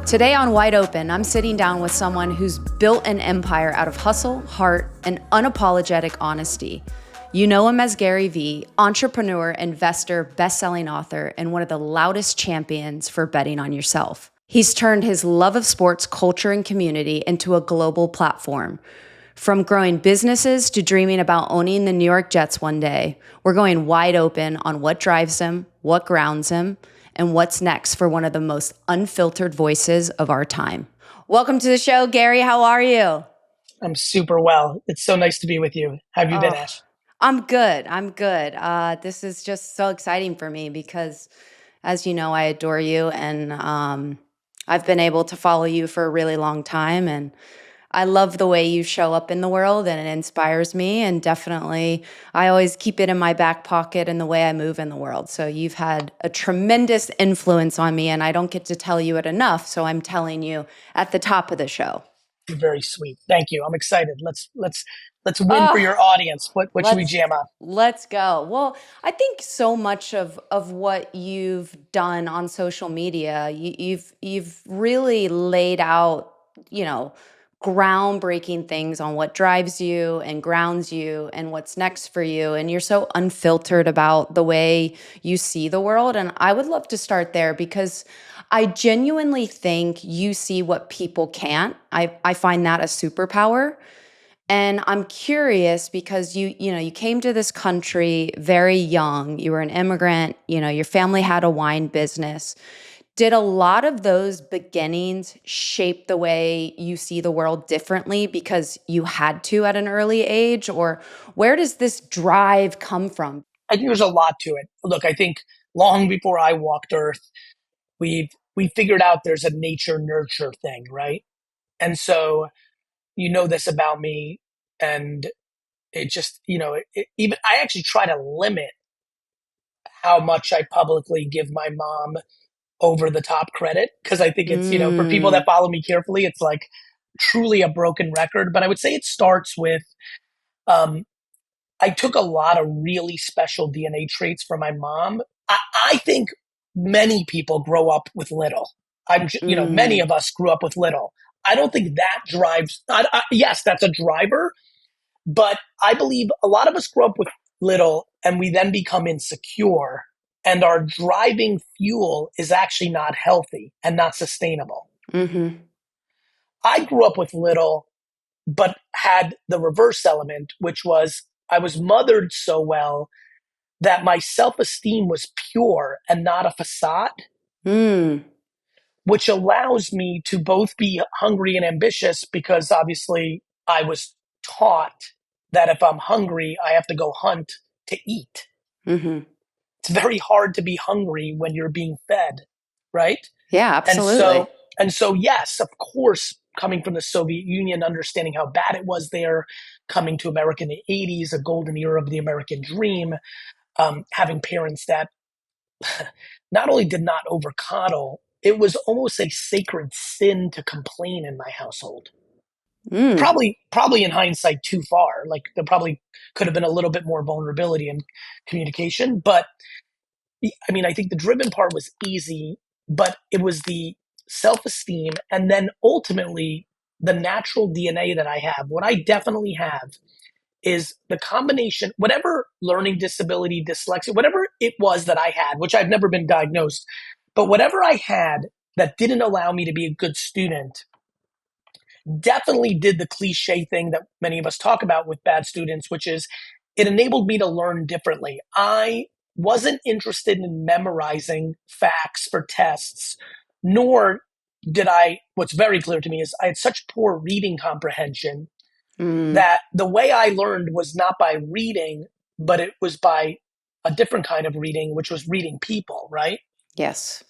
Today on Wide Open, I'm sitting down with someone who's built an empire out of hustle, heart, and unapologetic honesty. You know him as Gary Vee, entrepreneur, investor, best-selling author, and one of the loudest champions for betting on yourself. He's turned his love of sports, culture, and community into a global platform. From growing businesses to dreaming about owning the New York Jets one day, we're going wide open on what drives him, what grounds him, and what's next for one of the most unfiltered voices of our time. Welcome to the show, Gary. How are you? I'm super well. It's so nice to be with you. How have you been, Ash? I'm good. This is just so exciting for me because, as you know, I adore you, and I've been able to follow you for a really long time, and I love the way you show up in the world, and it inspires me, and definitely I always keep it in my back pocket in the way I move in the world. So you've had a tremendous influence on me, and I don't get to tell you it enough, so I'm telling you at the top of the show. You're very sweet. Thank you. I'm excited. Let's win for Oh, your audience. What should we let's jam on? let's go. Well, I think so much of what you've done on social media, you've really laid out, you know, groundbreaking things on what drives you and grounds you and what's next for you. And you're so unfiltered about the way you see the world. And I would love to start there because I genuinely think you see what people can't. I find that a superpower. And I'm curious because you came to this country very young. You were an immigrant, your family had a wine business. Did a lot of those beginnings shape the way you see the world differently because you had to at an early age? Or where does this drive come from? I think there's a lot to it. Look, I think long before I walked Earth, we figured out there's a nature nurture thing, right? And so you know this about me, and it just even I actually try to limit how much I publicly give my mom over the top credit because I think it's, for people Mm, that follow me carefully, it's like truly a broken record. But I would say it starts with um, I took a lot of really special DNA traits from my mom. I think many people grow up with little. Many mm, of us grew up with little. I don't think that drives. Yes, that's a driver, but I believe a lot of us grow up with little and we then become insecure, and our driving fuel is actually not healthy and not sustainable. mm-hmm. I grew up with little, but had the reverse element, which was I was mothered so well that my self esteem was pure and not a facade, Mm, which allows me to both be hungry and ambitious because obviously I was taught that if I'm hungry, I have to go hunt to eat. mm-hmm. It's very hard to be hungry when you're being fed, right? Yeah, And absolutely. so, and so, yes, of course, coming from the Soviet Union, understanding how bad it was there, coming to America in the 80s, a golden era of the American dream, having parents that not only did not overcoddle, it was almost a sacred sin to complain in my household. Mm, Probably in hindsight too far. Like there probably could have been a little bit more vulnerability and communication, but I mean, I think the driven part was easy, but it was the self esteem and then ultimately the natural DNA that I have. What I definitely have is the combination, whatever learning disability, dyslexia, whatever it was that I had, which I've never been diagnosed, but whatever I had that didn't allow me to be a good student definitely did the cliche thing that many of us talk about with bad students, which is it enabled me to learn differently. I wasn't interested in memorizing facts for tests, nor did what's very clear to me is I had such poor reading comprehension mm, that the way I learned was not by reading, but it was by a different kind of reading, which was reading people, right? yes.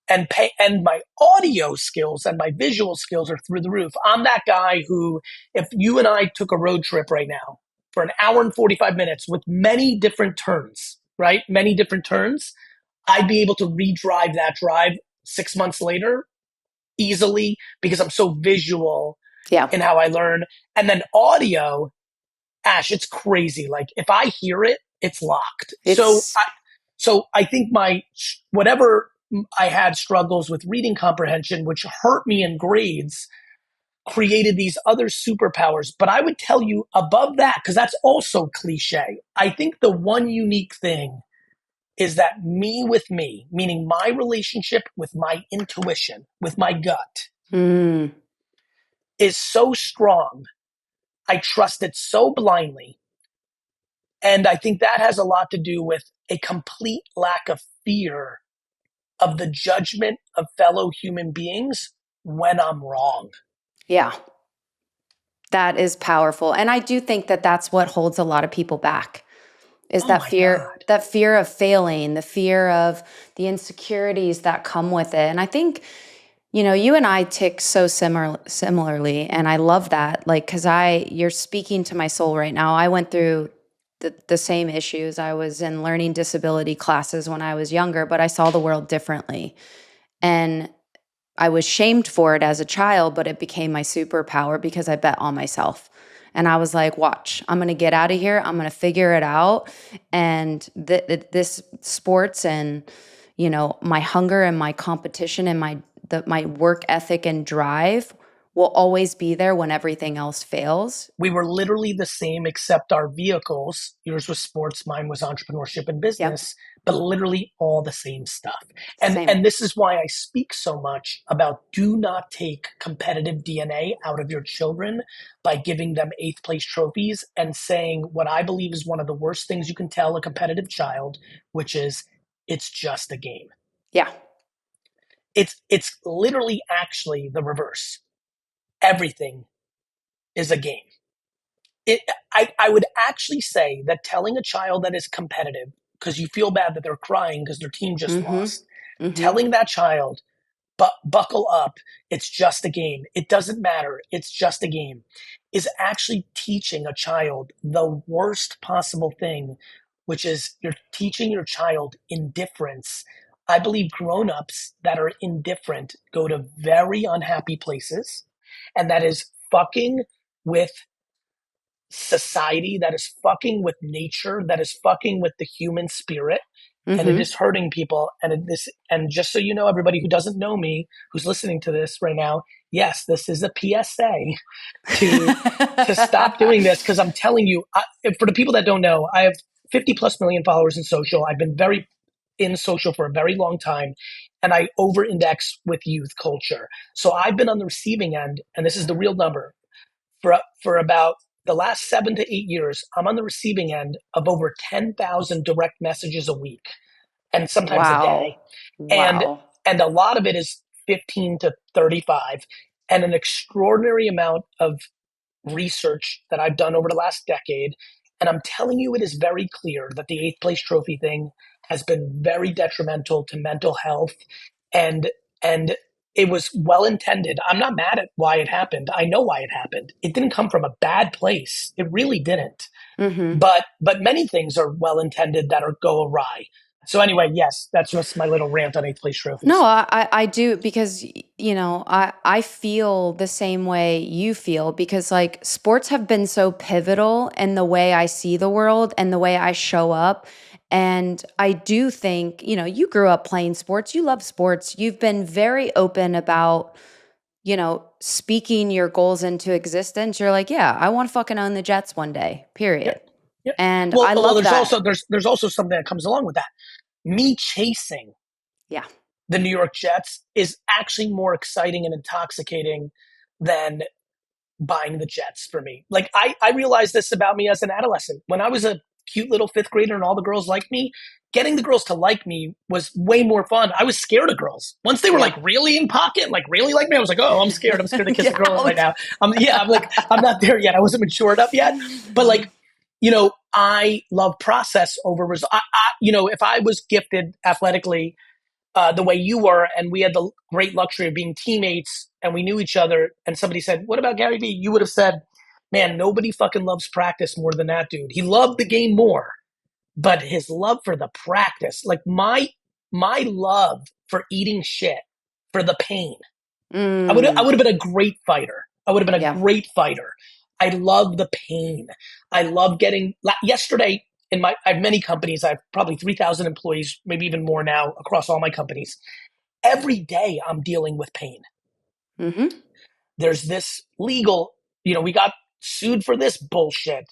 And my audio skills and my visual skills are through the roof. I'm that guy who, if you and I took a road trip right now for an hour and 45 minutes with many different turns, right? Many different turns, I'd be able to redrive that drive 6 months later easily because I'm so visual Yeah. in how I learn. And then audio, Ash, it's crazy. Like if I hear it, it's locked. It's So I think my whatever I had struggles with reading comprehension, which hurt me in grades, created these other superpowers. But I would tell you above that, because that's also cliche, I think the one unique thing is that me with me, meaning my relationship with my intuition, with my gut, Mm, is so strong. I trust it so blindly. And I think that has a lot to do with a complete lack of fear of the judgment of fellow human beings when I'm wrong. yeah, that is powerful. And I do think that that's what holds a lot of people back is Oh my God. that fear of failing, the fear of the insecurities that come with it. And I think, you and I tick so similarly. And I love that. Like, cause you're speaking to my soul right now. I went through the same issues. I was in learning disability classes when I was younger, but I saw the world differently. And I was shamed for it as a child, but it became my superpower because I bet on myself. And I was like, watch, I'm going to get out of here. I'm going to figure it out. And this sports and, my hunger and my competition and my work ethic and drive will always be there when everything else fails. We were literally the same, except our vehicles. Yours was sports, mine was entrepreneurship and Yep. business, but literally all the same stuff. Same. And this is why I speak so much about do not take competitive DNA out of your children by giving them eighth place trophies and saying what I believe is one of the worst things you can tell a competitive child, which is it's just a game. Yeah. It's literally actually the reverse. Everything is a game. I would actually say that telling a child that is competitive because you feel bad that they're crying because their team just Mm-hmm. lost, Mm-hmm. telling that child, but buckle up, it's just a game. It doesn't matter. It's just a game is actually teaching a child the worst possible thing, which is you're teaching your child indifference. I believe grown-ups that are indifferent go to very unhappy places, and that is fucking with society, that is fucking with nature, that is fucking with the human spirit, and it Mm-hmm. is hurting people. And just so you know, everybody who doesn't know me, who's listening to this right now, yes, this is a PSA to stop doing this because I'm telling you, for the people that don't know, I have 50 plus million followers in social. I've been very in social for a very long time, and I over index with youth culture. So I've been on the receiving end, and this is the real number for about the last 7 to 8 years. I'm on the receiving end of over 10,000 direct messages a week and sometimes a day. Wow. And Wow. a lot of it is 15 to 35 and an extraordinary amount of research that I've done over the last decade. And I'm telling you, it is very clear that the eighth place trophy thing has been very detrimental to mental health. And, and it was well intended. I'm not mad at why it happened. I know why it happened. It didn't come from a bad place. It really didn't. Mm-hmm. But many things are well intended that are go awry. So anyway, yes, that's just my little rant on eighth place No, trophies. I do because I feel the same way you feel because like sports have been so pivotal in the way I see the world and the way I show up. And I do think, you grew up playing sports, you love sports, you've been very open about, speaking your goals into existence. You're like, yeah, I want to fucking own the Jets one day, period. Yep. Yep. And Well, I well, love that. there's also something that comes along with that. Me chasing Yeah. the New York Jets is actually more exciting and intoxicating than buying the Jets for me. Like I realized this about me as an adolescent. When I was a cute little fifth grader and all the girls liked me, getting the girls to like me was way more fun. I was scared of girls. Once they were Yeah. like really in pocket, like really like me, I was like, oh, I'm scared. I'm scared to kiss a Get girl right out. now. I'm like, I'm not there yet. I wasn't matured up yet. But like, I love process over result. If I was gifted athletically the way you were, and we had the great luxury of being teammates and we knew each other, and somebody said, what about Gary Vee? You would have said, man, nobody fucking loves practice more than that dude. He loved the game more, but his love for the practice, like my love for eating shit, for the pain, I Mm, would have been a great fighter. I would have been a yeah. great fighter. I love the pain. I love getting yesterday I have many companies. I have probably 3,000 employees, maybe even more now across all my companies. every day I'm dealing with pain. Mm-hmm. There's this legal, we got sued for this bullshit.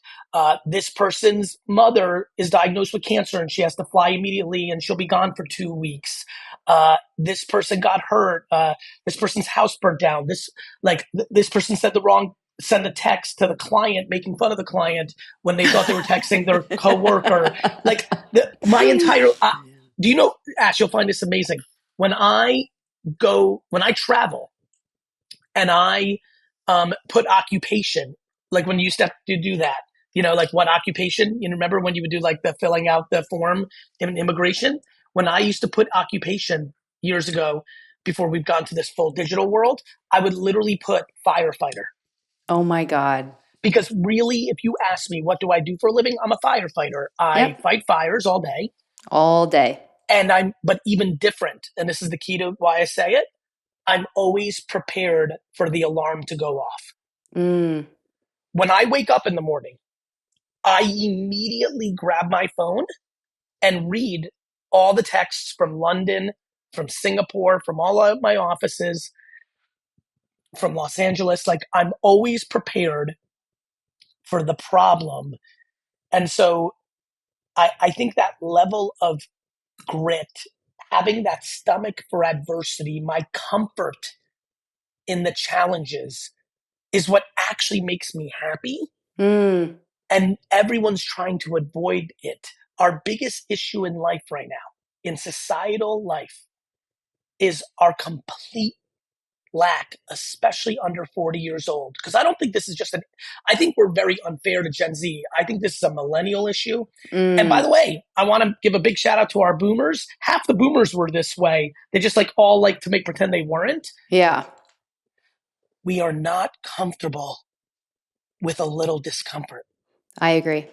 This person's mother is diagnosed with cancer and she has to fly immediately and she'll be gone for 2 weeks. This person got hurt. This person's house burnt down. This person sent a text to the client making fun of the client when they thought they were texting their coworker. Like my entire, do you know, Ash, you'll find this amazing. When I travel, and I put occupation, like when you used to have to do that, like what occupation, remember when you would do like the filling out the form in immigration? When I used to put occupation years ago, before we've gone to this full digital world, I would literally put firefighter. Oh my God. Because really, if you ask me, what do I do for a living? I'm a firefighter. I Yep. fight fires all day. All day. But even different, and this is the key to why I say it, I'm always prepared for the alarm to go off. Mm. When I wake up in the morning, I immediately grab my phone and read all the texts from London, from Singapore, from all of my offices, from Los Angeles. Like, I'm always prepared for the problem. And so I think that level of grit, having that stomach for adversity, my comfort in the challenges is what actually makes me happy. Mm. And everyone's trying to avoid it. Our biggest issue in life right now, in societal life, is our complete lack, especially under 40 years old. Because I don't think this is I think we're very unfair to Gen Z. I think this is a millennial issue. And by Mm. the way, I want to give a big shout out to our boomers. Half the boomers were this way. They just all like to make pretend they weren't. Yeah. We are not comfortable with a little discomfort. I agree.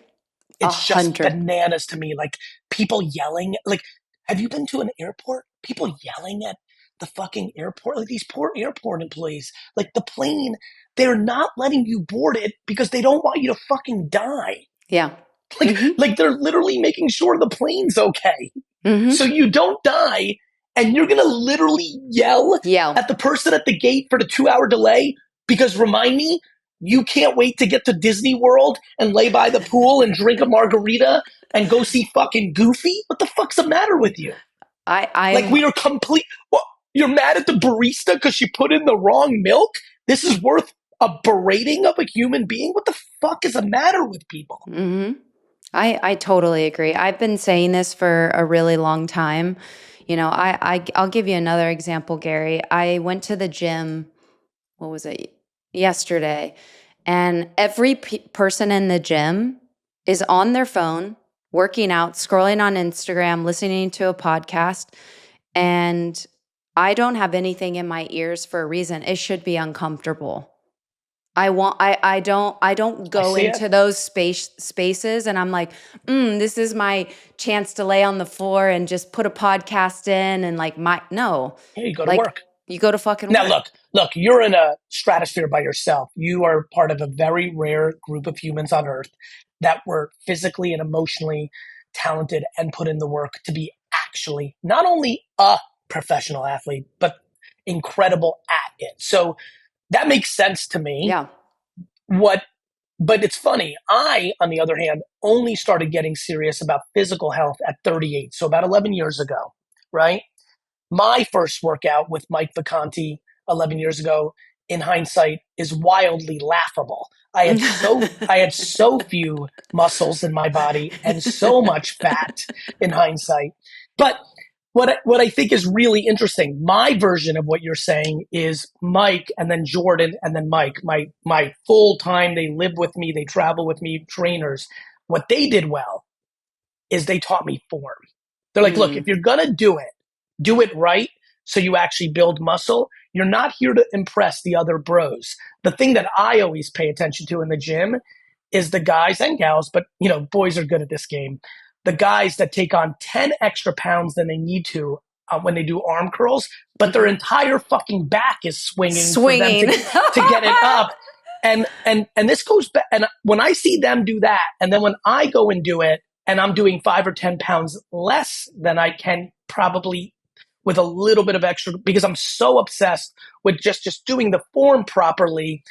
a It's just hundred. bananas to me. Like people yelling. Like, have you been to an airport? People yelling at the fucking airport. Like these poor airport employees. Like the plane, they're not letting you board it because they don't want you to fucking die. Yeah. Like, Mm-hmm. like they're literally making sure the plane's okay. So Mm-hmm. you don't die, and you're gonna literally yell Yell. at the person at the gate for the 2 hour delay because remind me, you can't wait to get to Disney World and lay by the pool and drink a margarita and go see fucking Goofy? What the fuck's the matter with you? Like I'm we are complete. Well, you're mad at the barista because she put in the wrong milk? This is worth a berating of a human being? What the fuck is the matter with people? mm-hmm. I totally agree. I've been saying this for a really long time. I'll give you another example, Gary. I went to the gym, what was it, yesterday, and every person in the gym is on their phone, working out, scrolling on Instagram, listening to a podcast, and I don't have anything in my ears for a reason. It should be uncomfortable. I don't I go see it. into those spaces and I'm like, this is my chance to lay on the floor and just put a podcast in and no, Yeah, you go to like work. you go to fucking Now, work. look, you're in a stratosphere by yourself. You are part of a very rare group of humans on Earth that were physically and emotionally talented and put in the work to be actually not only a professional athlete, but incredible at it. So that makes sense to me. Yeah. What, but it's funny. I, on the other hand, only started getting serious about physical health at 38. So about 11 years ago, right? My first workout with Mike Vacanti 11 years ago, in hindsight, is wildly laughable. I had so few muscles in my body and so much fat in hindsight. But what I think is really interesting, my version of what you're saying is Mike and then Jordan and then Mike, my full time, they live with me, they travel with me, trainers. What they did well is they taught me form. They're like, look, if Mm, you're gonna do it right so you actually build muscle. You're not here to impress the other bros. The thing that I always pay attention to in the gym is the guys and gals, but boys are good at this game. The guys that take on 10 extra pounds than they need to when they do arm curls, but their mhm. entire fucking back is swinging for them Swinging. to get it up. And this goes back. And when I see them do that, and then when I go and do it, and I'm doing 5 or 10 pounds less than I can probably with a little bit of extra because I'm so obsessed with just doing the form properly.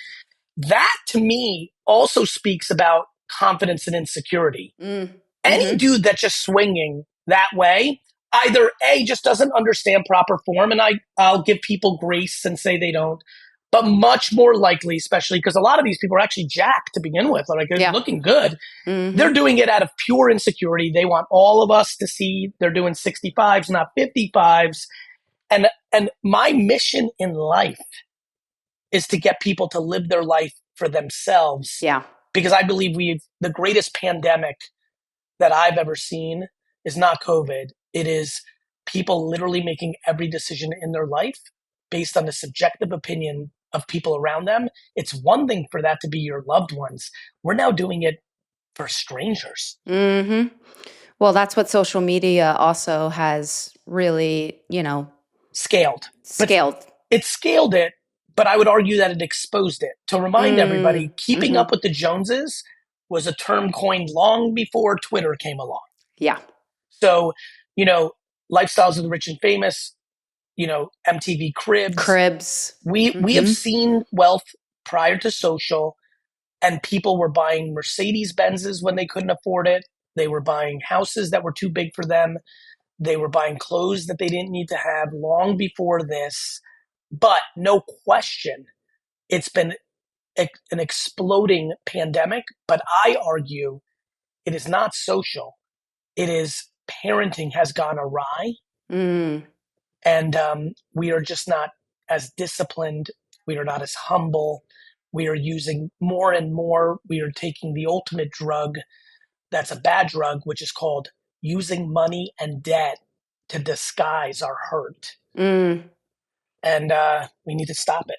That to me also speaks about confidence and insecurity. Mm. Any Mhm. dude that's just swinging that way either A, just doesn't understand proper form, and I'll give people grace and say they don't, but much more likely, especially because a lot of these people are actually jacked to begin with, like they're Yeah. looking good. They're Mhm. doing it out of pure insecurity. They want all of us to see they're doing 65s, not 55s. And my mission in life is to get people to live their life for themselves Yeah. because I believe the greatest pandemic that I've ever seen is not COVID. It is people literally making every decision in their life based on the subjective opinion of people around them. It's one thing for that to be your loved ones. We're now doing it for strangers. Mhm. Well, that's what social media also has really, Scaled. But scaled. it scaled it, but I would argue that it exposed it. To remind Mm. everybody, keeping up Mhm. with the Joneses was a term coined long before Twitter came along. Yeah. So, you know, lifestyles of the rich and famous, MTV Cribs. Cribs. We have Mhm. seen wealth prior to social, and people were buying Mercedes Benzes when they couldn't afford it. They were buying houses that were too big for them. They were buying clothes that they didn't need to have long before this. But no question, it's been an exploding pandemic. But I argue it is not social. It is parenting has gone awry, Mm. and we are just not as disciplined. We are not as humble. We are using more and more. We are taking the ultimate drug that's a bad drug, which is called using money and debt to disguise our hurt. Mm. And we need to stop it.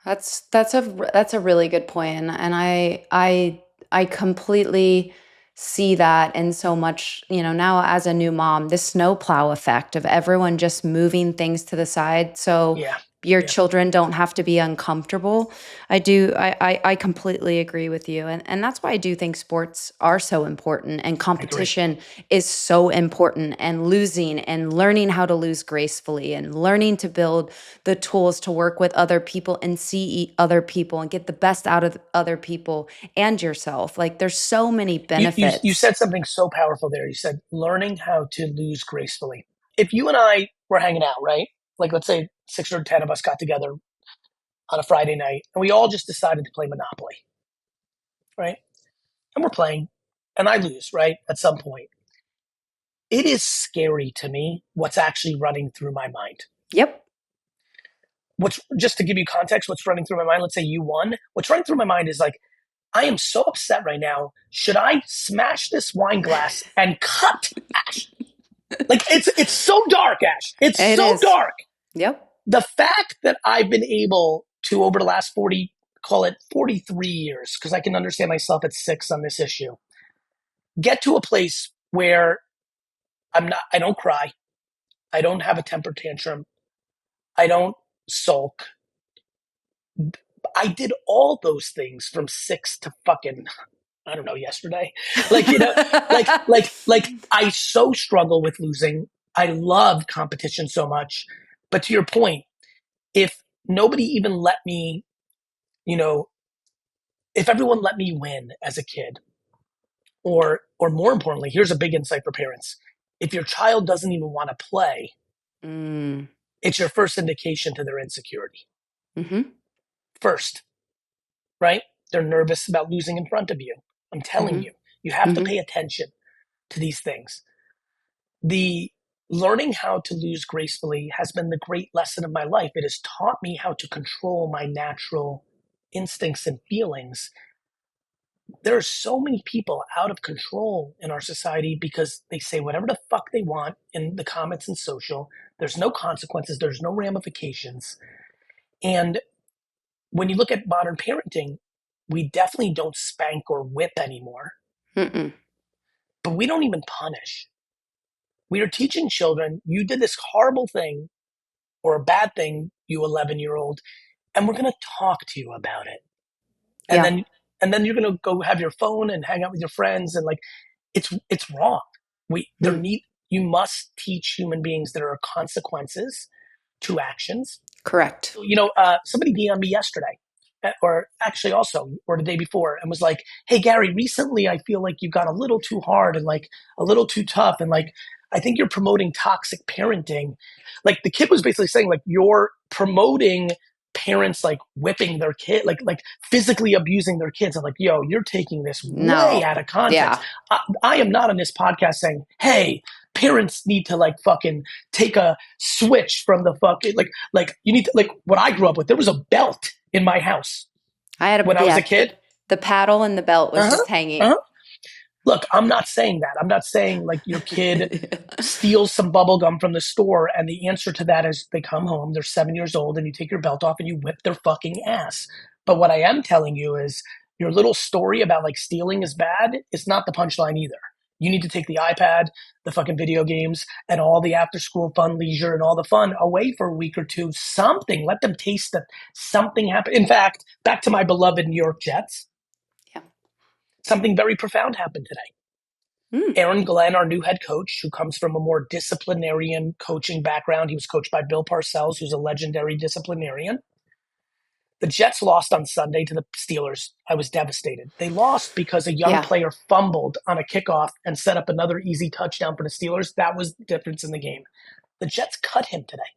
That's a really good point, and I completely see that in so much, now as a new mom, the snowplow effect of everyone just moving things to the side so Yeah. your Yeah. children don't have to be uncomfortable. I completely agree with you. And that's why I do think sports are so important and I agree. competition is so important, and losing and learning how to lose gracefully and learning to build the tools to work with other people and see other people and get the best out of other people and yourself. Like there's so many You benefits. said something so powerful there. You said learning how to lose gracefully. If you and I were hanging out, right? Like let's say 6 or 10 of us got together on a Friday night and we all just decided to play Monopoly, right? And we're playing and I lose, right? At some point. It is scary to me what's actually running through my mind. Yep. What's just to give you context, what's running through my mind, let's say you won. What's running through my mind is like, I am so upset right now. Should I smash this wine glass and cut Ash? Like it's so dark, Ash. It's It so is. dark. Yep. The fact that I've been able to over the last 40, call it 43 years, because I can understand myself at 6 on this issue, get to a place where I don't cry. I don't have a temper tantrum. I don't sulk. I did all those things from 6 to fucking, I don't know, yesterday. Like, like I so struggle with losing. I love competition so much. But to your point, if nobody even let me, you know, if everyone let me win as a kid, or more importantly, here's a big insight for parents. If your child doesn't even want to play, Mm. it's your first indication to their insecurity. Mhm. First, right? They're nervous about losing in front of you. I'm telling Mhm. you, you have to Mhm. pay attention to these things. The learning how to lose gracefully has been the great lesson of my life. It has taught me how to control my natural instincts and feelings. There are so many people out of control in our society because they say whatever the fuck they want in the comments and social. There's no consequences, there's no ramifications. And when you look at modern parenting, we definitely don't spank or whip anymore, Mm-mm. but we don't even punish. We are teaching children, you did this horrible thing or a bad thing, you 11-year-old, and we're going to talk to you about it. And Yeah. then you're going to go have your phone and hang out with your friends and like it's wrong. We there Mm. need You must teach human beings there are consequences to actions. Correct. Somebody DM'd me yesterday, or actually also, or the day before, and was like, "Hey Gary, recently I feel like you've got a little too hard and like a little too tough, and like I think you're promoting toxic parenting." Like the kid was basically saying, like you're promoting parents like whipping their kid, like physically abusing their kids. I'm like, yo, you're taking this way No. out of context. Yeah. I am not on this podcast saying, hey, parents need to like fucking take a switch from the fucking like you need to like what I grew up with. There was a belt in my house I had when I was a kid. the paddle and the belt was Uh huh. just hanging. Uh huh. Look, I'm not saying that. I'm not saying like your kid steals some bubble gum from the store and the answer to that is they come home, they're 7 years old, and you take your belt off and you whip their fucking ass. But what I am telling you is your little story about like stealing is bad is not the punchline either. You need to take the iPad, the fucking video games, and all the after school fun, leisure, and all the fun away for a week or two. Something. Let them taste that something happened. In fact, back to my beloved New York Jets. Yeah. Something very profound happened today. Mm. Aaron Glenn, our new head coach, who comes from a more disciplinarian coaching background. He was coached by Bill Parcells, who's a legendary disciplinarian. The Jets lost on Sunday to the Steelers. I was devastated. They lost because a young Yeah. player fumbled on a kickoff and set up another easy touchdown for the Steelers. That was the difference in the game. The Jets cut him today.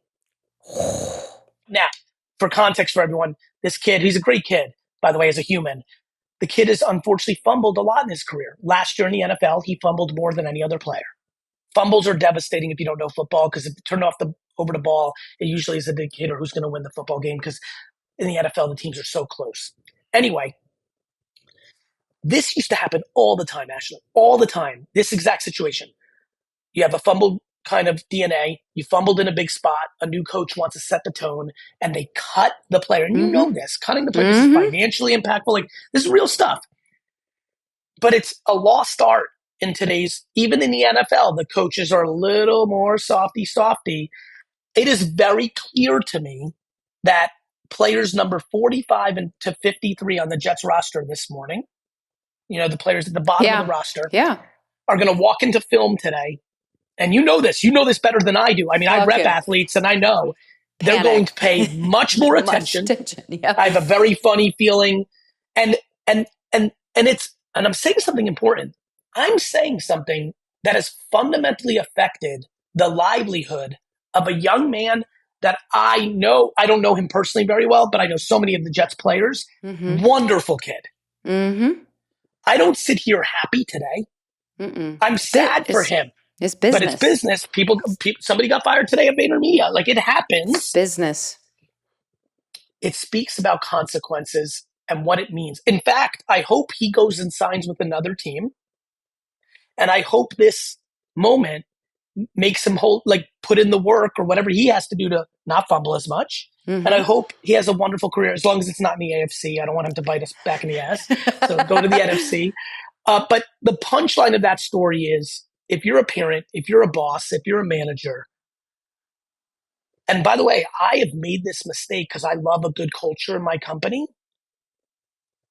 Now, for context for everyone, this kid, he's a great kid, by the way, as a human. The kid has unfortunately fumbled a lot in his career. Last year in the NFL, he fumbled more than any other player. Fumbles are devastating if you don't know football because if you turn over the ball, it usually is an indicator who's going to win the football game because in the NFL, the teams are so close. Anyway, this used to happen all the time, Ashley, all the time. This exact situation. You have a fumbled kind of DNA. You fumbled in a big spot. A new coach wants to set the tone and they cut the player. And you know this, cutting the player, this is financially impactful. Like this is real stuff. But it's a lost art in today's, even in the NFL, the coaches are a little more softy. It is very clear to me that players number 45 and to 53 on the Jets roster this morning, the players at the bottom of the roster, are going to walk into film today. And you know this better than I do. I mean, I rep athletes and I know they're going to pay much more attention. Yeah. I have a very funny feeling. And I'm saying something important. I'm saying something that has fundamentally affected the livelihood of a young man that I know. I don't know him personally very well, but I know so many of the Jets players. Wonderful kid. I don't sit here happy today. I'm sad for him. It's business. But it's business. People, somebody got fired today at VaynerMedia. Like it happens. It's business. It speaks about consequences and what it means. In fact, I hope he goes and signs with another team. And I hope this moment makes him put in the work or whatever he has to do to not fumble as much. And I hope he has a wonderful career as long as it's not in the AFC. I don't want him to bite us back in the ass. So go to the NFC. But the punchline of that story is if you're a parent, if you're a boss, if you're a manager, and by the way, I have made this mistake because I love a good culture in my company.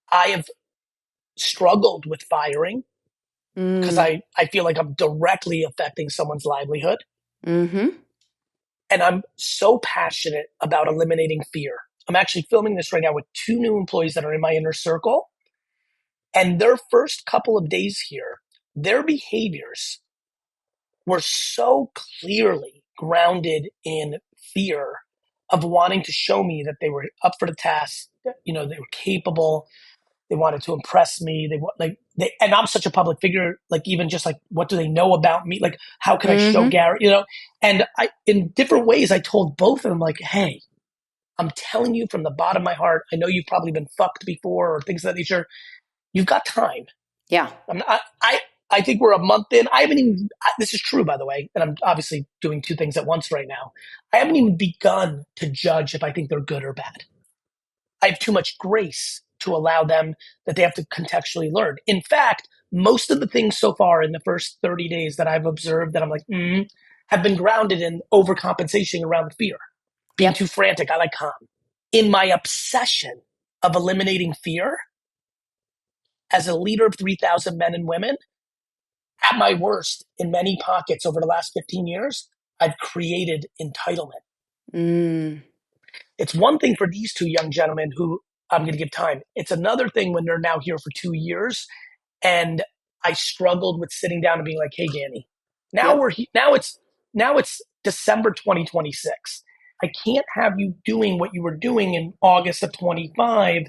I have struggled with firing because I feel like I'm directly affecting someone's livelihood. And I'm so passionate about eliminating fear. I'm actually filming this right now with 2 new employees that are in my inner circle. And their first couple of days here, their behaviors were so clearly grounded in fear of wanting to show me that they were up for the task, they were capable, they wanted to impress me, and I'm such a public figure, like even just like what do they know about me, like how can I show Gary, and I in different ways I told both of them like, hey, I'm telling you from the bottom of my heart, I know you've probably been fucked before or things of that nature. You've got time. Yeah. I think we're a month in. I haven't even, this is true, by the way, and I'm obviously doing 2 things at once right now. I haven't even begun to judge if I think they're good or bad. I have too much grace to allow them that they have to contextually learn. In fact, most of the things so far in the first 30 days that I've observed that I'm like, have been grounded in overcompensation around the fear. Being too frantic, I like calm. In my obsession of eliminating fear, as a leader of 3,000 men and women, At my worst, in many pockets over the last 15 years, I've created entitlement. Mm. It's one thing for these two young gentlemen who I'm going to give time. It's another thing when they're now here for 2 years, and I struggled with sitting down and being like, "Hey, Danny, now Yep. now it's December 2026. I can't have you doing what you were doing in August of 25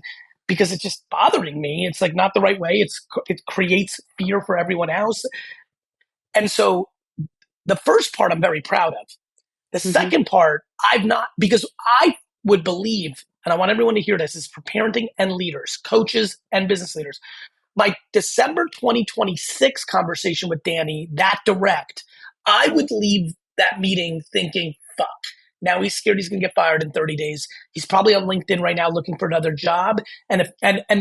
because it's just bothering me. It's like not the right way. It creates fear for everyone else." And so the first part I'm very proud of. The Mm-hmm. second part, I've not, because I would believe, and I want everyone to hear this, is for parenting and leaders, coaches and business leaders. My December 2026 conversation with Danny, that direct, I would leave that meeting thinking, fuck. Now he's scared he's going to get fired in 30 days. He's probably on LinkedIn right now looking for another job. And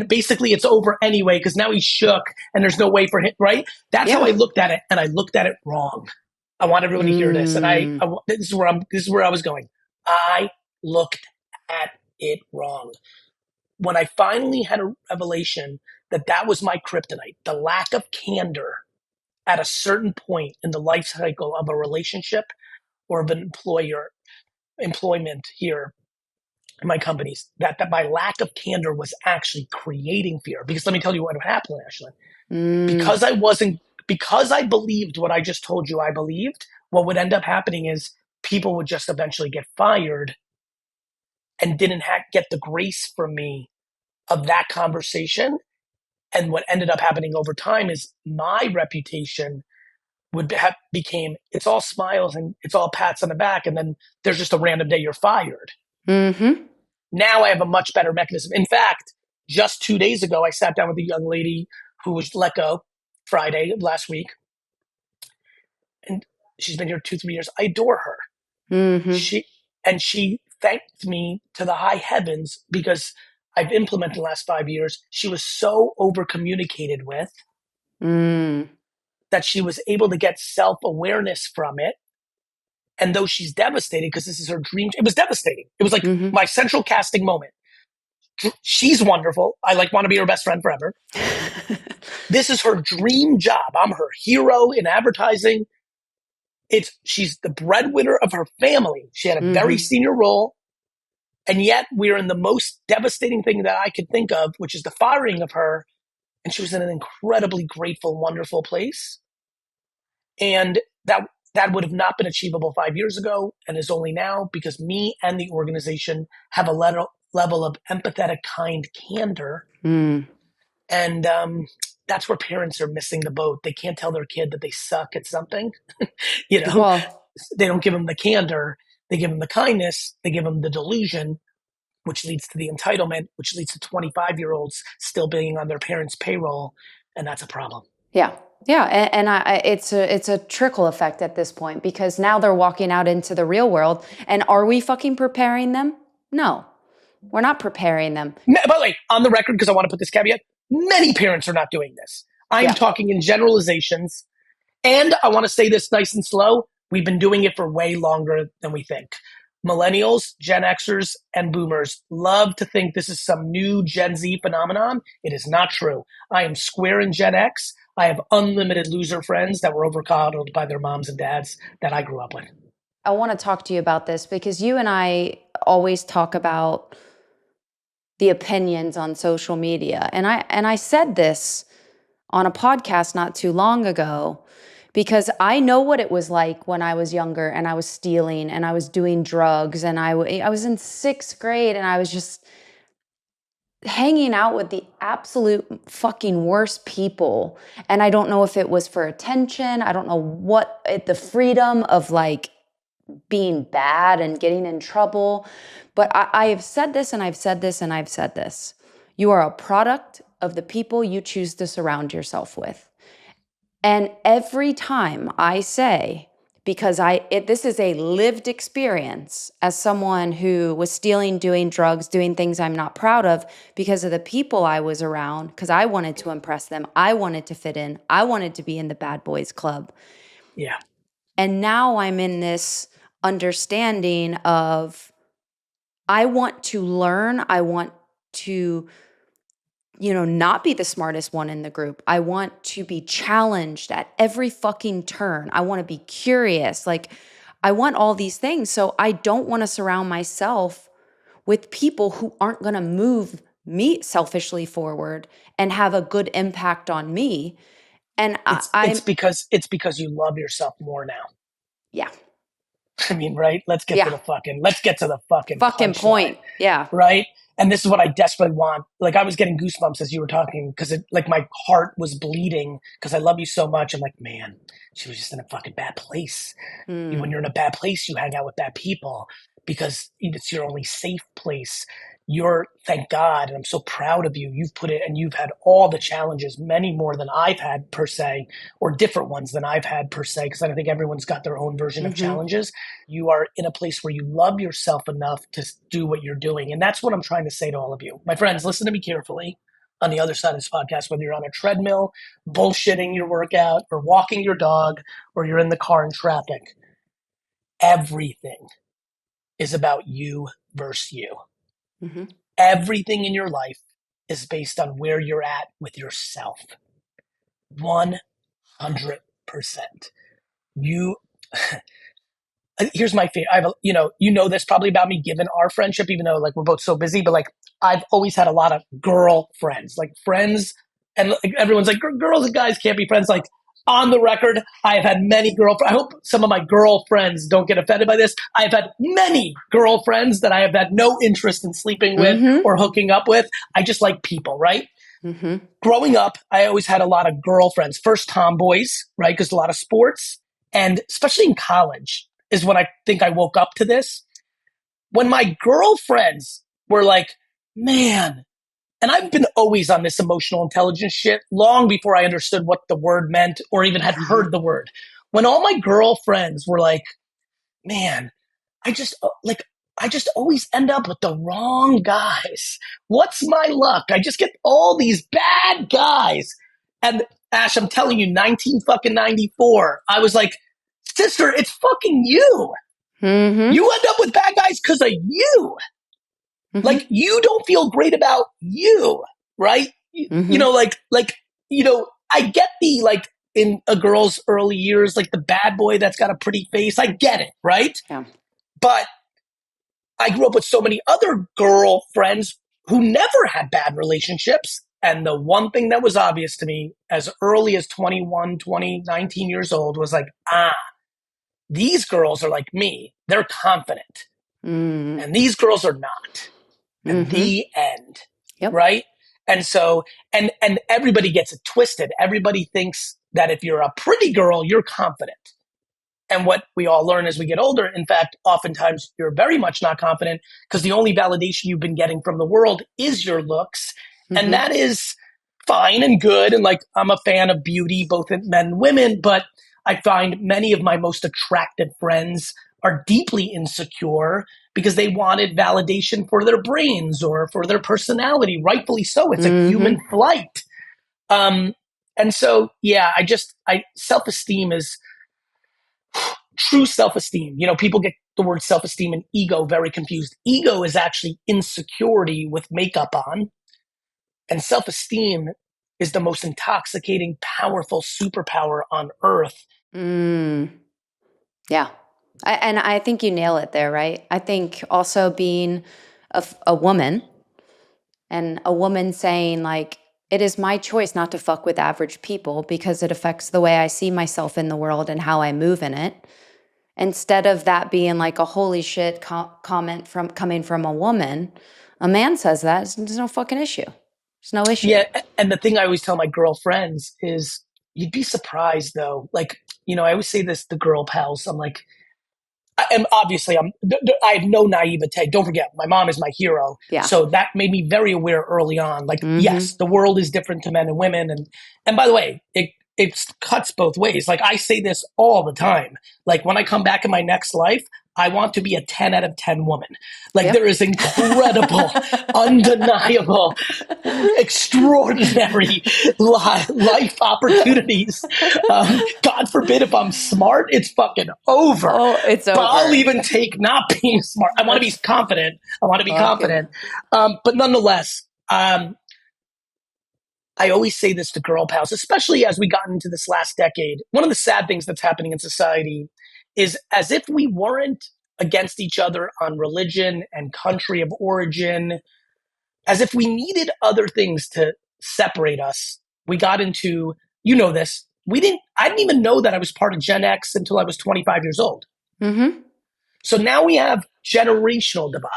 basically it's over anyway because now he's shook and there's no way for him, right? That's how Yeah. I looked at it. And I looked at it wrong. I want everyone to hear this. And Mm. this is where I was going. I looked at it wrong. When I finally had a revelation that that was my kryptonite, the lack of candor at a certain point in the life cycle of a relationship or of an employment here in my companies, that my lack of candor was actually creating fear. Because let me tell you what would happen, Ashlyn. Mm. Because I wasn't, because I believed what I just told you I believed, what would end up happening is people would just eventually get fired and didn't get the grace from me of that conversation. And what ended up happening over time is my reputation became it's all smiles and it's all pats on the back, and then there's just a random day you're fired. Mm-hmm. Now I have a much better mechanism. In fact, just 2 days ago, I sat down with a young lady who was let go Friday of last week, and she's been here 2, 3 years. I adore her. Mm-hmm. She thanked me to the high heavens because I've implemented the last 5 years. She was so over communicated with Mm. that she was able to get self awareness from it. And though she's devastated because this is her dream, it was devastating. It was like Mm-hmm. my central casting moment. She's wonderful. I like want to be her best friend forever. This is her dream job. I'm her hero in advertising. She's the breadwinner of her family. She had a very Mm-hmm. senior role. And yet we're in the most devastating thing that I could think of, which is the firing of her. And she was in an incredibly grateful, wonderful place. And that would have not been achievable 5 years ago and is only now because me and the organization have a level of empathetic, kind candor. Mm. And that's where parents are missing the boat. They can't tell their kid that they suck at something. you know, Well, they don't give them the candor. They give them the kindness. They give them the delusion, which leads to the entitlement, which leads to 25-year-olds still being on their parents' payroll. And that's a problem. yeah. Yeah. And it's a trickle effect at this point because now they're walking out into the real world. And are we fucking preparing them? No, we're not preparing them. By the way, on the record, because I want to put this caveat, many parents are not doing this. I'm Yeah. talking in generalizations. And I want to say this nice and slow. We've been doing it for way longer than we think. Millennials, Gen Xers, and boomers love to think this is some new Gen Z phenomenon. It is not true. I am square in Gen X. I have unlimited loser friends that were overcoddled by their moms and dads that I grew up with. I want to talk to you about this because you and I always talk about the opinions on social media. And I said this on a podcast not too long ago because I know what it was like when I was younger and I was stealing and I was doing drugs and I was in 6th grade and I was just hanging out with the absolute fucking worst people. And I don't know if it was for attention. I don't know what the freedom of like being bad and getting in trouble. But I have said this and I've said this and I've said this. You are a product of the people you choose to surround yourself with. And every time I say, because this is a lived experience as someone who was stealing, doing drugs, doing things I'm not proud of because of the people I was around, because I wanted to impress them. I wanted to fit in. I wanted to be in the bad boys club. Yeah. And now I'm in this understanding of I want to learn. I want to not be the smartest one in the group. I want to be challenged at every fucking turn. I want to be curious. Like, I want all these things. So I don't want to surround myself with people who aren't going to move me selfishly forward and have a good impact on me. And It's because you love yourself more now. Yeah. I mean, right? Let's get to Yeah. the fucking Fucking punchline, point. Yeah. right? And this is what I desperately want. Like, I was getting goosebumps as you were talking because like my heart was bleeding because I love you so much. I'm like, man, she was just in a fucking bad place. When you're in a bad place, you hang out with bad people because it's your only safe place. Thank God, and I'm so proud of you. You've put it, and you've had all the challenges, many more than I've had per se, or different ones than I've had per se, because I think everyone's got their own version of challenges. You are in a place where you love yourself enough to do what you're doing. And that's what I'm trying to say to all of you. My friends, listen to me carefully on the other side of this podcast, whether you're on a treadmill, bullshitting your workout, or walking your dog, or you're in the car in traffic. Everything is about you versus you. Everything in your life is based on where you're at with yourself. 100%. You here's my favorite. I have this probably about me given our friendship, even though like we're both so busy, but like I've always had a lot of girl friends, like friends, and like, everyone's like girls and guys can't be friends. Like, on the record, I have had many girlfriends. I hope some of my girlfriends don't get offended by this. I have had many girlfriends that I have had no interest in sleeping with or hooking up with. I just like people, right? Growing up, I always had a lot of girlfriends. First tomboys, right? Because a lot of sports, and especially in college is when I think I woke up to this. When my girlfriends were like, man, and I've been always on this emotional intelligence shit long before I understood what the word meant or even had heard the word. When all my girlfriends were like, man, I just always end up with the wrong guys. What's my luck? I just get all these bad guys. And Ash, I'm telling you, 1994, I was like, sister, it's fucking you. You end up with bad guys because of you. Like, you don't feel great about you, right? I get the, like, in a girl's early years, like the bad boy that's got a pretty face. I get it, right? Yeah. But I grew up with so many other girlfriends who never had bad relationships. And the one thing that was obvious to me as early as 21, 20, 19 years old was like, these girls are like me. They're confident. And these girls are not. And the end. Yep. Right? And so, and everybody gets it twisted. Everybody thinks that if you're a pretty girl, you're confident. And what we all learn as we get older, in fact, oftentimes you're very much not confident because the only validation you've been getting from the world is your looks. And that is fine and good. And like, I'm a fan of beauty, both in men and women, but I find many of my most attractive friends are deeply insecure because they wanted validation for their brains or for their personality. Rightfully so. It's a human flight. And so, yeah, self-esteem is true self-esteem. People get the word self-esteem and ego very confused. Ego is actually insecurity with makeup on. And self-esteem is the most intoxicating, powerful superpower on earth. Yeah. And I think you nail it there, right? I think also being a woman and a woman saying like, it is my choice not to fuck with average people because it affects the way I see myself in the world and how I move in it. Instead of that being like a holy shit comment coming from a woman, a man says that, there's no fucking issue. There's no issue. Yeah. And the thing I always tell my girlfriends is you'd be surprised though. Like, I always say this to girl pals. I'm like, and obviously I have no naivete. Don't forget, my mom is my hero. Yeah. So that made me very aware early on. Like, yes, the world is different to men and women. And by the way, it cuts both ways. Like, I say this all the time. Like, when I come back in my next life, I want to be a 10 out of 10 woman. Like, there is incredible, undeniable, extraordinary life opportunities. God forbid if I'm smart, it's fucking over. Oh, it's over. But I'll even take not being smart. I want to be confident. But nonetheless, I always say this to girl pals, especially as we got into this last decade. One of the sad things that's happening in society is as if we weren't against each other on religion and country of origin, as if we needed other things to separate us. We got into, you know this, I didn't even know that I was part of Gen X until I was 25 years old. Mm-hmm. So now we have generational divide.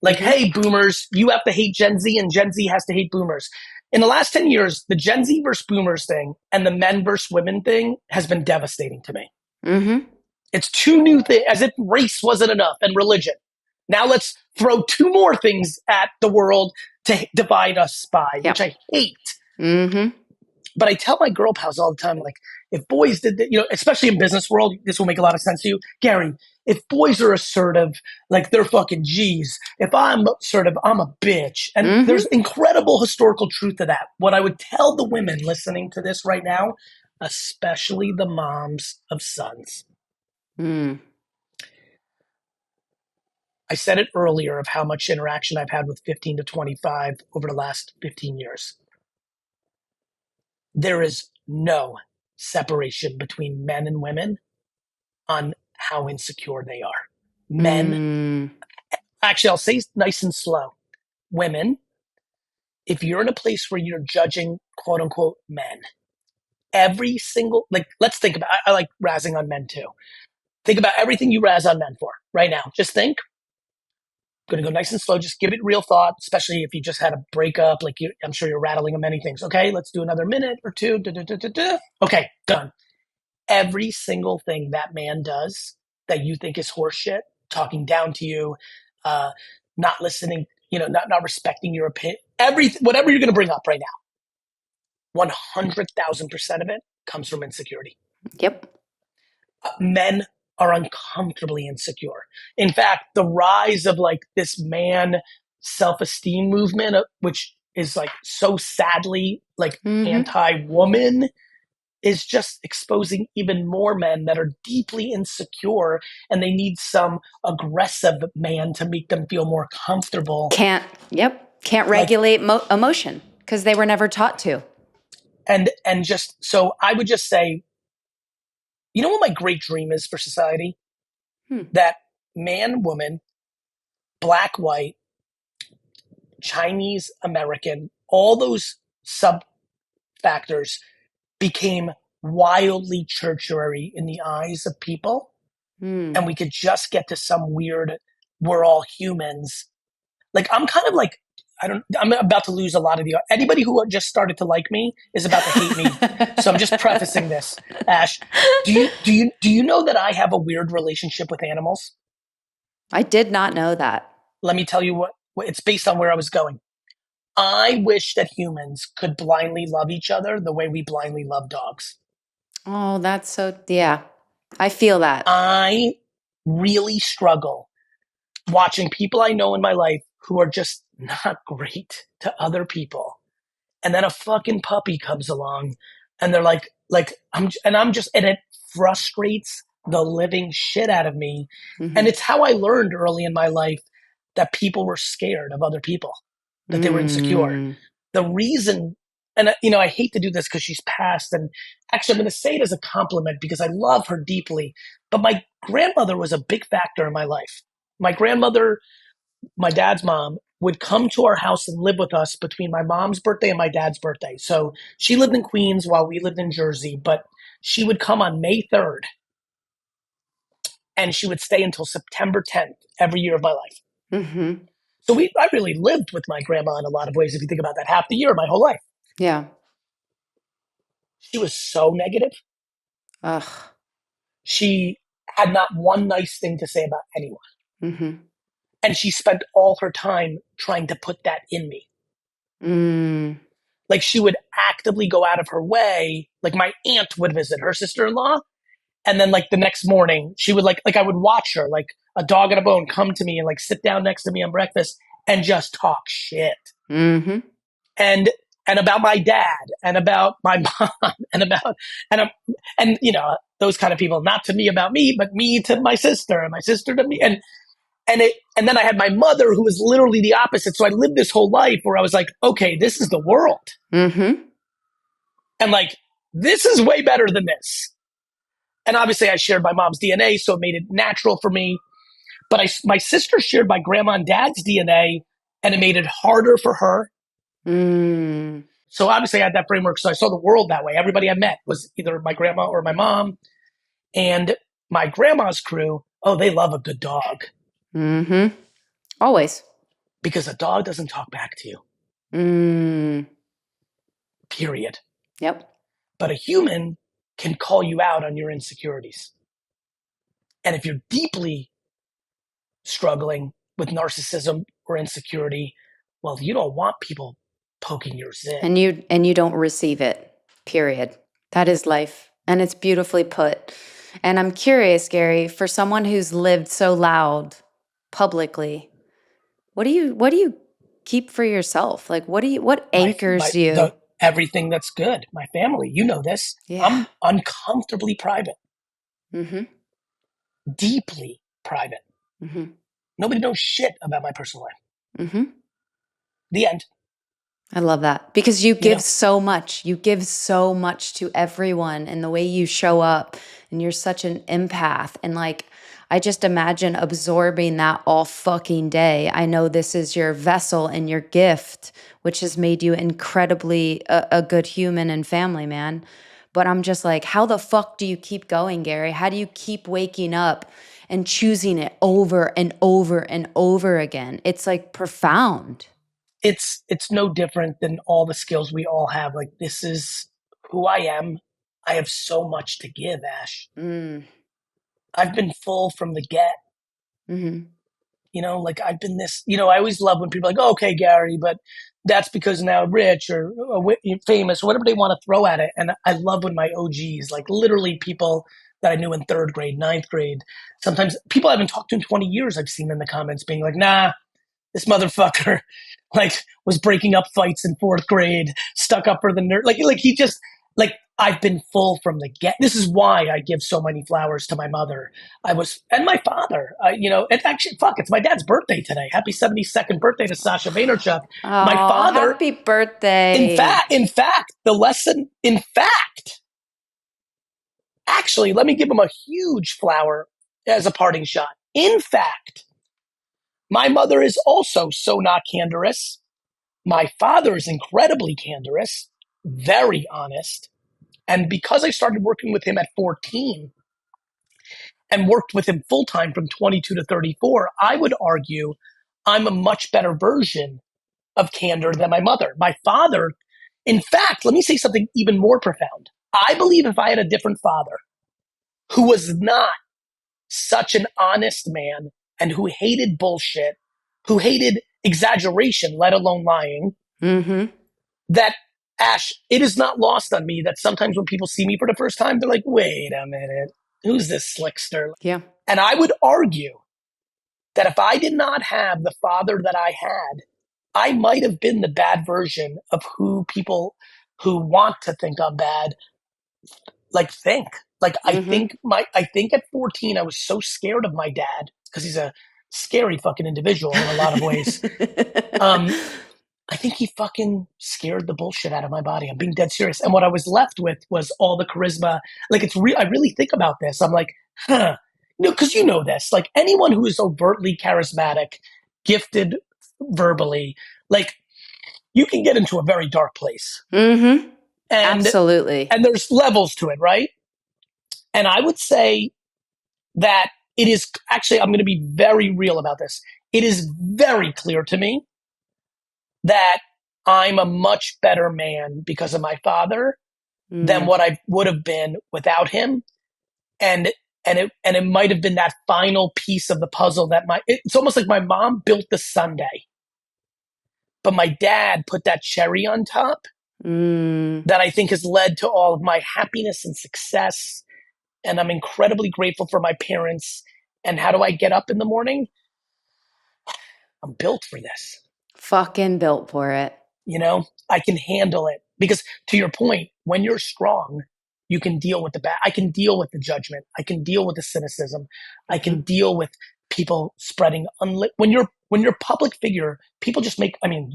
Like, Mm-hmm. hey, boomers, you have to hate Gen Z and Gen Z has to hate boomers. In the last 10 years, the Gen Z versus boomers thing and the men versus women thing has been devastating to me. Mm-hmm. It's two new things, as if race wasn't enough and religion. Now let's throw two more things at the world to divide us by, which Yep. I hate. Mm-hmm. But I tell my girl pals all the time, like, if boys did that, especially in business world, this will make a lot of sense to you. Gary, if boys are assertive, like they're fucking G's. If I'm assertive, I'm a bitch. And there's Mm-hmm. incredible historical truth to that. What I would tell the women listening to this right now, especially the moms of sons, Mm. I said it earlier of how much interaction I've had with 15 to 25 over the last 15 years. There is no separation between men and women on how insecure they are. Men, Mm. actually, I'll say nice and slow. Women, if you're in a place where you're judging quote unquote men, every single, like, let's think about, I like razzing on men too. Think about everything you razz on men for right now. Just think. I'm going to go nice and slow. Just give it real thought, especially if you just had a breakup. Like I'm sure you're rattling on many things. Okay, let's do another minute or two. Da, da, da, da, da. Okay, done. Every single thing that man does that you think is horseshit, talking down to you, uh, not listening, not respecting your opinion, whatever you're going to bring up right now, 100,000% of it comes from insecurity. Yep. Men are uncomfortably insecure. In fact, the rise of like this man self-esteem movement, which is like so sadly like Mm-hmm. anti-woman, is just exposing even more men that are deeply insecure and they need some aggressive man to make them feel more comfortable. Can't Like, regulate emotion because they were never taught to. and just, so I would just say, you know what my great dream is for society? Hmm. That man, woman, black, white, Chinese, American, all those sub factors became wildly tertiary in the eyes of people. Hmm. And we could just get to some weird, we're all humans. Like, I'm kind of like, I'm about to lose a lot of anybody who just started to like me is about to hate me. So I'm just prefacing this. Ash, do you know that I have a weird relationship with animals? I did not know that. Let me tell you what it's based on where I was going. I wish that humans could blindly love each other the way we blindly love dogs. Oh, that's so, yeah. I feel that. I really struggle watching people I know in my life who are just not great to other people. And then a fucking puppy comes along and they're and it frustrates the living shit out of me. And Mm-hmm. it's how I learned early in my life that people were scared of other people, that they were insecure. Mm. The reason, and I hate to do this because she's passed, and actually I'm going to say it as a compliment because I love her deeply, but my grandmother was a big factor in my life. My grandmother, my dad's mom, would come to our house and live with us between my mom's birthday and my dad's birthday. So she lived in Queens while we lived in Jersey, but she would come on May 3rd and she would stay until September 10th every year of my life. Mm-hmm. So I really lived with my grandma in a lot of ways. If you think about that, half the year, my whole life. Yeah. She was so negative. Ugh. She had not one nice thing to say about anyone. Mm-hmm. And she spent all her time trying to put that in me. Mm. Like, she would actively go out of her way. Like, my aunt would visit her sister-in-law. And then like the next morning, she would like I would watch her, like a dog and a bone, come to me and like sit down next to me on breakfast and just talk shit. Mm-hmm. And about my dad and about my mom and about and those kind of people, not to me about me, but me to my sister and my sister to me. And then I had my mother who was literally the opposite. So I lived this whole life where I was like, okay, this is the world. Mm-hmm. And like, this is way better than this. And obviously I shared my mom's DNA, so it made it natural for me. But my sister shared my grandma and dad's DNA, and it made it harder for her. Mm. So obviously I had that framework. So I saw the world that way. Everybody I met was either my grandma or my mom. And my grandma's crew, oh, they love a good dog. Mm-hmm. Always. Because a dog doesn't talk back to you. Mm. Period. Yep. But a human can call you out on your insecurities. And if you're deeply struggling with narcissism or insecurity, well, you don't want people poking yours in. And you don't receive it. Period. That is life. And it's beautifully put. And I'm curious, Gary, for someone who's lived so loud publicly, what do you keep for yourself? Like what anchors you? Everything that's good. My family, you know this. Yeah. I'm uncomfortably private, Mm-hmm. deeply private. Mm-hmm. Nobody knows shit about my personal life. Mm-hmm. The end. I love that because you You give know, so much. You give so much to everyone and the way you show up, and you're such an empath. And like, I just imagine absorbing that all fucking day. I know this is your vessel and your gift, which has made you incredibly a good human and family man. But I'm just like, how the fuck do you keep going, Gary? How do you keep waking up and choosing it over and over and over again? It's like profound. it's no different than all the skills we all have. Like, this is who I am. I have so much to give, Ash. Mm. I've been full from the get. Mm-hmm. Like, I've been this, I always love when people are like, oh, okay, Gary, but that's because now rich or famous or whatever they want to throw at it. And I love when my OGs, like literally people that I knew in third grade, ninth grade, sometimes people I haven't talked to in 20 years, I've seen in the comments being like, nah, this motherfucker like was breaking up fights in fourth grade, stuck up for the nerd. Like he just like I've been full from the get. This is why I give so many flowers to my mother. And my father. It's actually fuck. It's my dad's birthday today. Happy 72nd birthday to Sasha Vaynerchuk. My Oh, father. happy In birthday. fact, the lesson. In fact, actually, let me give him a huge flower as a parting shot. In fact, my mother is also so not candorous. My father is incredibly candorous, very honest. And because I started working with him at 14 and worked with him full time from 22 to 34, I would argue I'm a much better version of candor than my mother. My father, in fact, let me say something even more profound. I believe if I had a different father who was not such an honest man and who hated bullshit, who hated exaggeration, let alone lying, Mm-hmm. that Ash, it is not lost on me that sometimes when people see me for the first time, they're like, wait a minute, who's this slickster? Yeah. And I would argue that if I did not have the father that I had, I might have been the bad version of who people who want to think I'm bad, like think. Like Mm-hmm. I think at 14, I was so scared of my dad because he's a scary fucking individual in a lot of ways. I think he fucking scared the bullshit out of my body. I'm being dead serious. And what I was left with was all the charisma. Like, it's real. I really think about this. I'm like, huh. Because you know this. Like, anyone who is overtly charismatic, gifted verbally, like, you can get into a very dark place. Mm-hmm. And Absolutely. and there's levels to it, right? And I would say that it is actually, I'm going to be very real about this. It is very clear to me that I'm a much better man because of my father than Mm. what I would have been without him. And it might have been that final piece of the puzzle that it's almost like my mom built the sundae, but my dad put that cherry on top Mm. that I think has led to all of my happiness and success. And I'm incredibly grateful for my parents. And how do I get up in the morning? I'm built for this. Fucking built for it. I can handle it because, to your point, when you're strong, you can deal with the bad. I can deal with the judgment. I can deal with the cynicism. I Mm-hmm. can deal with people spreading when you're a public figure, people just make, I mean,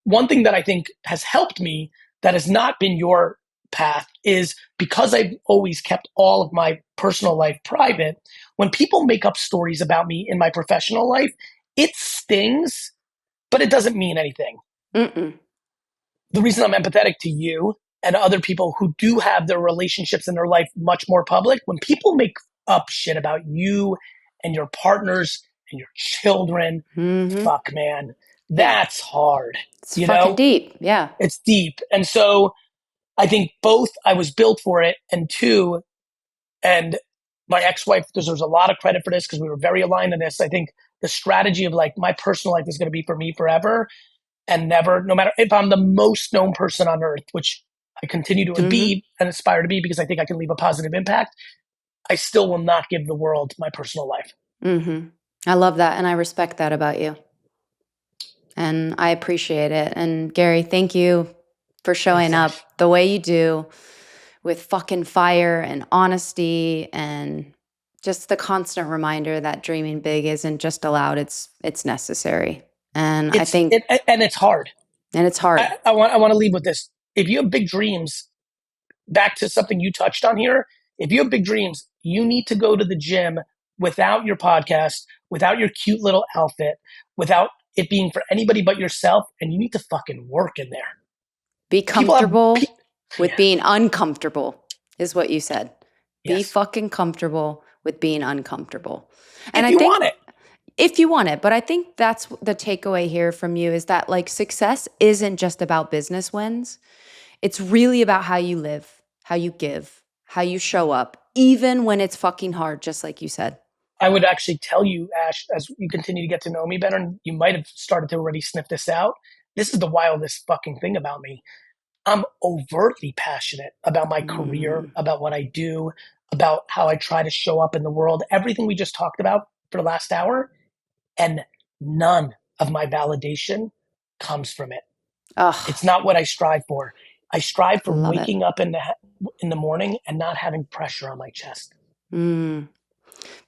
one thing that I think has helped me that has not been your path is because I've always kept all of my personal life private. When people make up stories about me in my professional life, it stings, but it doesn't mean anything. Mm-mm. The reason I'm empathetic to you and other people who do have their relationships in their life much more public, when people make up shit about you and your partners and your children, Mm-hmm. fuck, man, Yeah. that's hard. It's You fucking know, deep. Yeah. it's deep. And so I think both I was built for it, and two, and my ex-wife deserves a lot of credit for this because we were very aligned on this. I think the strategy of like my personal life is going to be for me forever and never, no matter if I'm the most known person on earth, which I continue to Mm-hmm. be and aspire to be because I think I can leave a positive impact, I still will not give the world my personal life. Mm-hmm. I love that. And I respect that about you. And I appreciate it. And Gary, thank you for Thanks, showing Ash. up the way you do with fucking fire and honesty and just the constant reminder that dreaming big isn't just allowed, it's necessary. And I think And it's hard. and it's hard. I want to leave with this. If you have big dreams, back to something you touched on here, if you have big dreams, you need to go to the gym without your podcast, without your cute little outfit, without it being for anybody but yourself, and you need to fucking work in there. Be People have, comfortable with yeah, being uncomfortable, is what you said. Be yes, fucking comfortable with being uncomfortable. And if I you think want it. if you want it, but I think that's the takeaway here from you is that like success isn't just about business wins. It's really about how you live, how you give, how you show up, even when it's fucking hard, just like you said. I would actually tell you, Ash, as you continue to get to know me better, and you might have started to already sniff this out. This is the wildest fucking thing about me. I'm overtly passionate about my career, Mm, about what I do, about how I try to show up in the world, everything we just talked about for the last hour. And none of my validation comes from it. ugh, It's not what I strive for. I strive I for love it. waking up in the morning and not having pressure on my chest. Mm,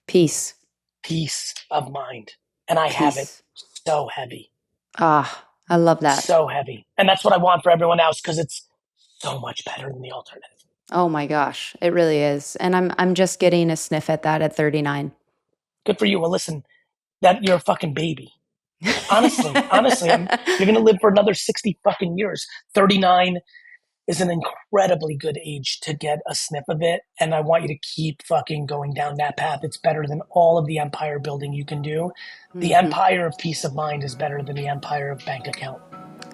peace, Peace of mind. And I have it peace. so heavy, Ah, I love that. so heavy. And that's what I want for everyone else because it's so much better than the alternative. Oh my gosh, it really is. And I'm just getting a sniff at that at 39. Good for you. Well, listen, that you're a fucking baby. Honestly, you're gonna live for another 60 fucking years. 39 is an incredibly good age to get a sniff of it, and I want you to keep fucking going down that path. It's better than all of the empire building you can do. The Hmm. empire of peace of mind is better than the empire of bank account.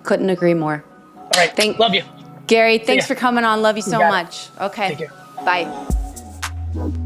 Couldn't agree more. All right, Thank love you. Gary, See ya. thanks for coming on. Love you You so got it. much. Okay. Take care. Bye.